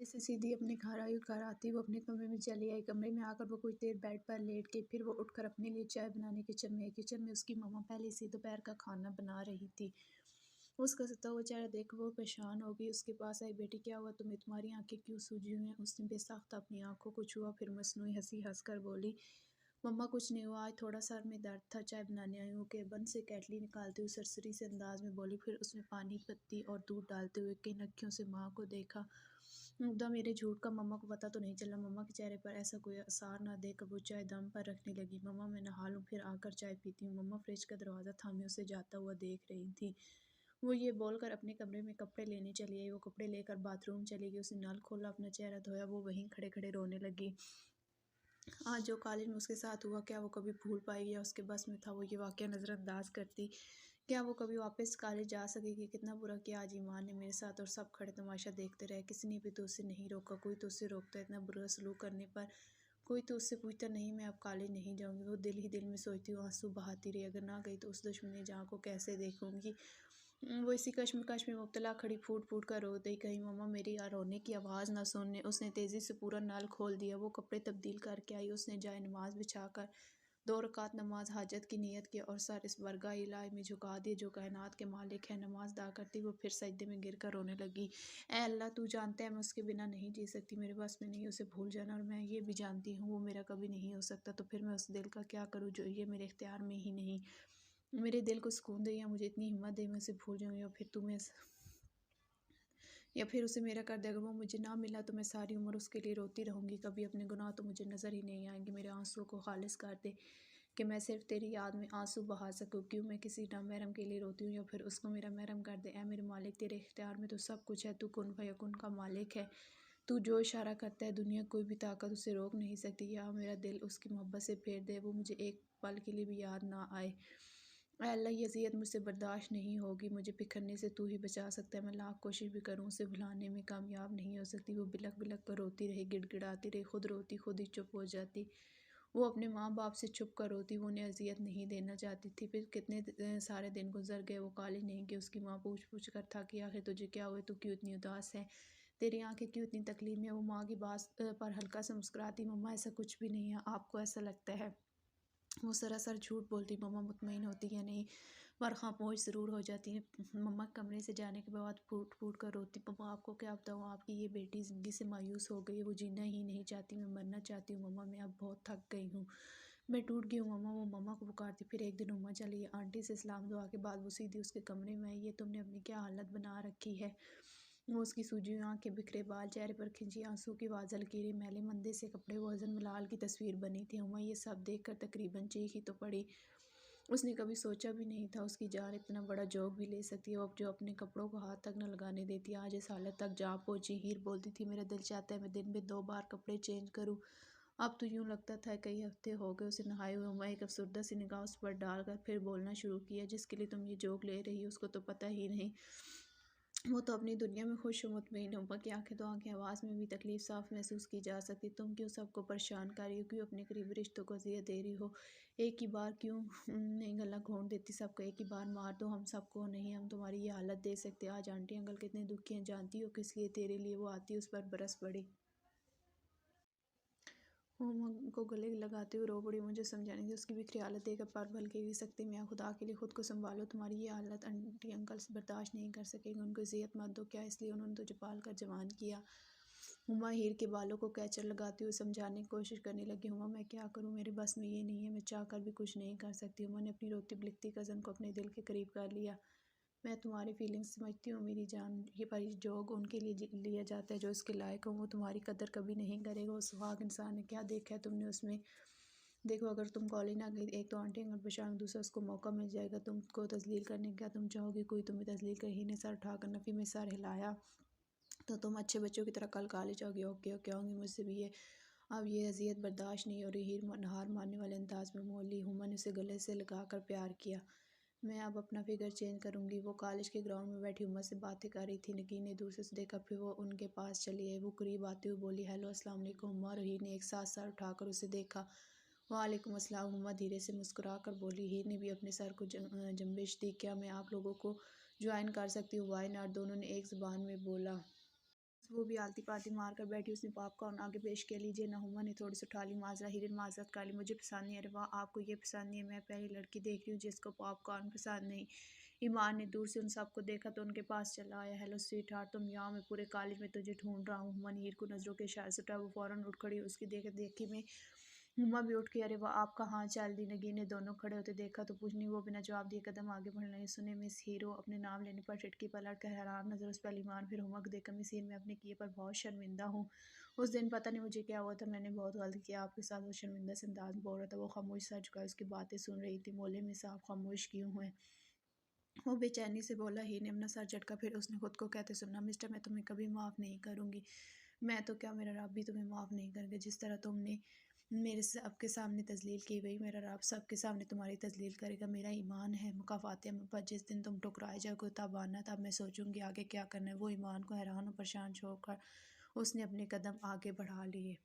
से सीधी अपने घर आई और घर आते ही वो अपने कमरे में चली आई। कमरे में आकर वो कुछ देर बेड पर लेट के फिर वो उठकर अपने लिए चाय बनाने किचन में उसकी मम्मा पहले से दोपहर का खाना बना रही थी। उसका सता हुआ चेहरा देख वो परेशान हो गई। उसके पास आई, बेटी क्या हुआ तुम्हें? तुम्हारी आंखें क्यों सूजी हुई हैं? उसने बेसाख्ता अपनी आंखों को छुआ, फिर मसनूई हंसी हंसकर बोली, मम्मा कुछ नहीं हुआ, आज थोड़ा सर में दर्द था, चाय बनाने आई हूँ। के बंद से केटली निकालते हुए सरसरी से अंदाज में बोली, फिर उसमें पानी पत्ती और दूध डालते हुए कई नक्खियों से माँ को देखा। मुग्धा मेरे झूठ का मम्मा को पता तो नहीं चला? मम्मा के चेहरे पर ऐसा कोई असर ना देखकर वो चाय दम पर रखने लगी। मम्मा मैं नहा लूँ फिर आकर चाय पीती हूँ। मम्मा फ्रिज का दरवाज़ा थामे उसे जाता हुआ देख रही थी। वो ये बोलकर अपने कमरे में कपड़े लेने चली आई। वो कपड़े लेकर बाथरूम चली गई। उसने नल खोला, अपना चेहरा धोया, वो वहीं खड़े खड़े रोने लगी। आज जो कॉलेज में उसके साथ हुआ, क्या वो कभी भूल पाएगी या उसके बस में था वो ये वाक़या नज़रअंदाज करती? क्या वो कभी वापस कॉलेज जा सकेगी? कितना बुरा किया आज ईमान ने मेरे साथ, और सब खड़े तमाशा देखते रहे। किसी ने भी तो उसे नहीं रोका, कोई तो उसे रोकता इतना बुरा सलूक करने पर। कोई तो उससे पूछता नहीं मैं अब कॉलेज नहीं जाऊँगी। वो दिल ही दिल में सोचती हुई आँसू बहाती रही, अगर ना गई तो उस दुश्मनी जाँ को कैसे देखूँगी। वो इसी कश्मकश में मुब्तला खड़ी फूट-फूट कर रो दी, कहीं मम्मा मेरी रोने की आवाज़ ना सुने। उसने तेज़ी से पूरा नल खोल दिया। वो कपड़े तब्दील करके आई। उसने जाए नमाज़ बिछाकर 2 रकात नमाज हाजत की नीयत की और सर इस बरगाह इलाही में झुका दिए जो कायनात के मालिक है। नमाज अदा करती वो फिर सजदे में गिर कर रोने लगी। ऐ अल्लाह तू जानता है मैं उसके बिना नहीं जी सकती, मेरे बस में नहीं उसे भूल जाना, और मैं ये भी जानती हूँ वो मेरा कभी नहीं हो सकता, तो फिर मैं उस दिल का क्या करूँ जो ये मेरे इख्तियार में ही नहीं। मेरे दिल को सुकून दे या मुझे इतनी हिम्मत दे मैं उसे भूल जाऊँ, या फिर उसे मेरा कर दे। अगर वो मुझे ना मिला तो मैं सारी उम्र उसके लिए रोती रहूँगी। कभी अपने गुनाह तो मुझे नज़र ही नहीं आएंगे। मेरे आंसुओं को खालिस कर दे कि मैं सिर्फ तेरी याद में आंसू बहा सकूँ। क्यों मैं किसी नामहरम के लिए रोती हूँ, या फिर उसको मेरा महरम कर दे। ऐ मेरे मालिक तेरे इख्तियार में तो सब कुछ है। तू कुन फयकुन का मालिक है। तू जो इशारा करता है दुनिया कोई भी ताकत उसे रोक नहीं सकती। या मेरा दिल उसकी मोहब्बत से फेर दे, वो मुझे एक पल के लिए भी याद ना आए। ऐ अल्लाह ये अज़ियत मुझसे बर्दाश्त नहीं होगी। मुझे बिखरने से तू ही बचा सकता है। मैं लाख कोशिश भी करूँ उसे भुलाने में कामयाब नहीं हो सकती। वो बिलख बिलख कर रोती रही, गिड़गिड़ाती रही, खुद रोती खुद ही चुप हो जाती। वो अपने माँ बाप से छुप कर रोती, वो उन्हें अजियत नहीं देना चाहती थी। फिर कितने सारे दिन गुजर गए, वो कॉलेज नहीं गई। उसकी माँ पूछ पूछ कर था कि आखिर तुझे क्या हुआ, तू क्यों इतनी उदास है, तेरी आंखें क्यों इतनी तकलीफ में? वो माँ की बात पर हल्का सा मुस्कुराती, मम्मा ऐसा कुछ भी नहीं है, आपको ऐसा लगता है। वो सरासर झूठ बोलती। मम्मा मुतमईन होती या नहीं, पर खामोश ज़रूर हो जाती है। मम्मा कमरे से जाने के बाद फूट फूट कर रोती, मम्मा आपको क्या बताऊँ, आपकी ये बेटी ज़िंदगी से मायूस हो गई है, वो जीना ही नहीं चाहती, मैं मरना चाहती हूँ मम्मा, मैं अब बहुत थक गई हूँ, मैं टूट गई हूँ मम्मा। वो मम्मा को पुकारती। फिर एक दिन उम्मा चली, आंटी से सलाम दुआ के बाद वो सीधी उसके कमरे में आई। ये तुमने अपनी क्या हालत बना रखी है? वो उसकी सूजी हुई आंखें, बिखरे बाल, चेहरे पर खिंची आंसू की वाजल लकीरें, मैले मंदे से कपड़े, वो हज़न मलाल की तस्वीर बनी थी। उम्मा ये सब देखकर तकरीबन चीख ही तो पड़ी। उसने कभी सोचा भी नहीं था उसकी जान इतना बड़ा जोग भी ले सकती है। वो अब जो अपने कपड़ों को हाथ तक न लगाने देती, आज इस हालत तक जा पहुंची। हीर बोलती थी मेरा दिल चाहता है मैं दिन में 2 बार कपड़े चेंज करूं। अब तो यूं लगता था कई हफ्ते हो गए उसे नहाए हुए। उमा एक अफसरदा सी निगाह उस पर डालकर फिर बोलना शुरू किया, जिसके लिए तुम ये जोग ले रही हो उसको तो पता ही नहीं, वो तो अपनी दुनिया में खुश और मुतमईन है। उमा की आंखें तो आंखें, आवाज़ में भी तकलीफ साफ महसूस की जा सकती। तुम क्यों सबको परेशान कर रही हो, क्यों अपने करीबी रिश्तों को अजियत दे रही हो? एक ही बार क्यों नहीं गला घोंट देती सबको? एक ही बार मार दो हम सबको। नहीं हम तुम्हारी ये हालत दे सकते। आज आंटी अंकल कितने दुखी हैं, जानती हो किस लिए? तेरे लिए। वो आती उस पर बरस पड़ी, उमंग को गले लगाते हुए रो पड़ी। मुझे समझाने थी उसकी बिखरी हालत देखकर पर भल के भी सकती मैं, खुदा के लिए खुद को संभालो, तुम्हारी ये हालत आंटी अंकल से बर्दाश्त नहीं कर सकेंगे, उनको इज़्ज़त मत दो। क्या इसलिए उन्होंने तुझे पाल कर जवान किया? हुमा हीर के बालों को कैचर लगाते हुए समझाने की कोशिश करने लगी। हुमा मैं क्या करूं, मेरे बस में ये नहीं है, मैं चाह कर भी कुछ नहीं कर सकती। हुमा ने अपनी रोती बिलखती कज़न को अपने दिल के करीब कर लिया। मैं तुम्हारी फीलिंग्स समझती हूँ मेरी जान, ये पर जोग उनके लिए लिया जाता है जो इसके लायक हो। वो तुम्हारी कदर कभी नहीं करेगा। वो सुहाग इंसान है, क्या देखा है तुमने उसमें? देखो अगर तुम कॉलेज ना गई, एक तो आंटी अंकल परेशान, दूसरा उसको मौका मिल जाएगा तुमको तजलील करने का। तुम चाहोगी कोई तुम्हें तजलील कर? ही ने सर उठाकर नफ़ी में सर हिलाया। तो तुम अच्छे बच्चों की तरह कल कॉलेज जाओगी? ओके ओके आऊँगी, मुझसे भी ये अब ये अजियत बर्दाश्त नहीं हो रही। हार मारने वाले अंदाज में मोल ली। हुमा ने उसे गले से लगाकर प्यार किया। मैं अब अपना फिगर चेंज करूंगी। वो कॉलेज के ग्राउंड में बैठी उम्मा से बातें कर रही थी। नकीन ने दूसरे से देखा, फिर वो उनके पास चली आई। वो करीब आते हुए बोली, हेलो अस्सलाम वालेकुम। उम्मा और हीर ने एक साथ सर उठाकर उसे देखा। वालेकुम अस्सलाम। उम्मा धीरे से मुस्कुरा कर बोली। हीर ने भी अपने सर को जंबिश दी। क्या मैं आप लोगों को ज्वाइन कर सकती हूँ? वाई नॉट, दोनों ने एक ज़बान में बोला। वो भी आलती-पालती मार कर बैठी, उसने पॉपकॉर्न आगे पेश किया, लीजिए ना। हुमा ने थोड़ी सी उठा ली। माज़रा, हिरन माज़रत कर ली, मुझे पसंद नहीं है। अरे वाह, आपको ये पसंद नहीं है? मैं पहली लड़की देख रही हूँ जिसको पॉपकॉर्न पसंद नहीं। ईमान ने दूर से उन सबको देखा तो उनके पास चला आया। हेलो स्वीट हार्ट, तुम यहाँ? मैं पूरे कॉलेज में तुझे ढूंढ रहा हूँ। हुमा ने हीर को नज़रों के इशारे से उठाया। वो फ़ौरन उठ खड़ी, उसकी देख देखी में हुमा भी उठ गई। अरे वाह, आप कहाँ चल दी? नगीन ने दोनों खड़े होते देखा तो कुछ नहीं, वो बिना जवाब दिए कदम आगे बढ़ने लगे। सुने मिस हीरो, अपने नाम लेने पर टिटकी पलट कर हैरान नजर उस पर ईमान, फिर हुमा को देखकर, मिस हीर, मैं अपने किए पर बहुत शर्मिंदा हूँ। उस दिन पता नहीं मुझे क्या हुआ था, मैंने बहुत गलत किया आपके साथ। वो शर्मिंदा से अंदाज में बोल रहा था। वो खामोश सर झुकाए उसकी बातें सुन रही थी। मोले में साहब खामोश क्यों हुए? वो बेचैनी से बोला। ही ने अपना सर झटका, फिर उसने खुद को कहते सुना, मिस्टर, मैं तुम्हें कभी माफ़ नहीं करूँगी। मैं तो क्या, मेरा रब भी तुम्हें माफ़ नहीं करेगा। जिस तरह तुमने मेरे सबके सामने तजलील की गई, मेरा रब सबके सामने तुम्हारी तजलील करेगा। मेरा ईमान है मुकाफाते में, पर जिस दिन तुम ठुकराए जाओगे तब आना, तब मैं सोचूंगी आगे क्या करना है। वो ईमान को हैरान और परेशान छोड़कर उसने अपने कदम आगे बढ़ा लिए।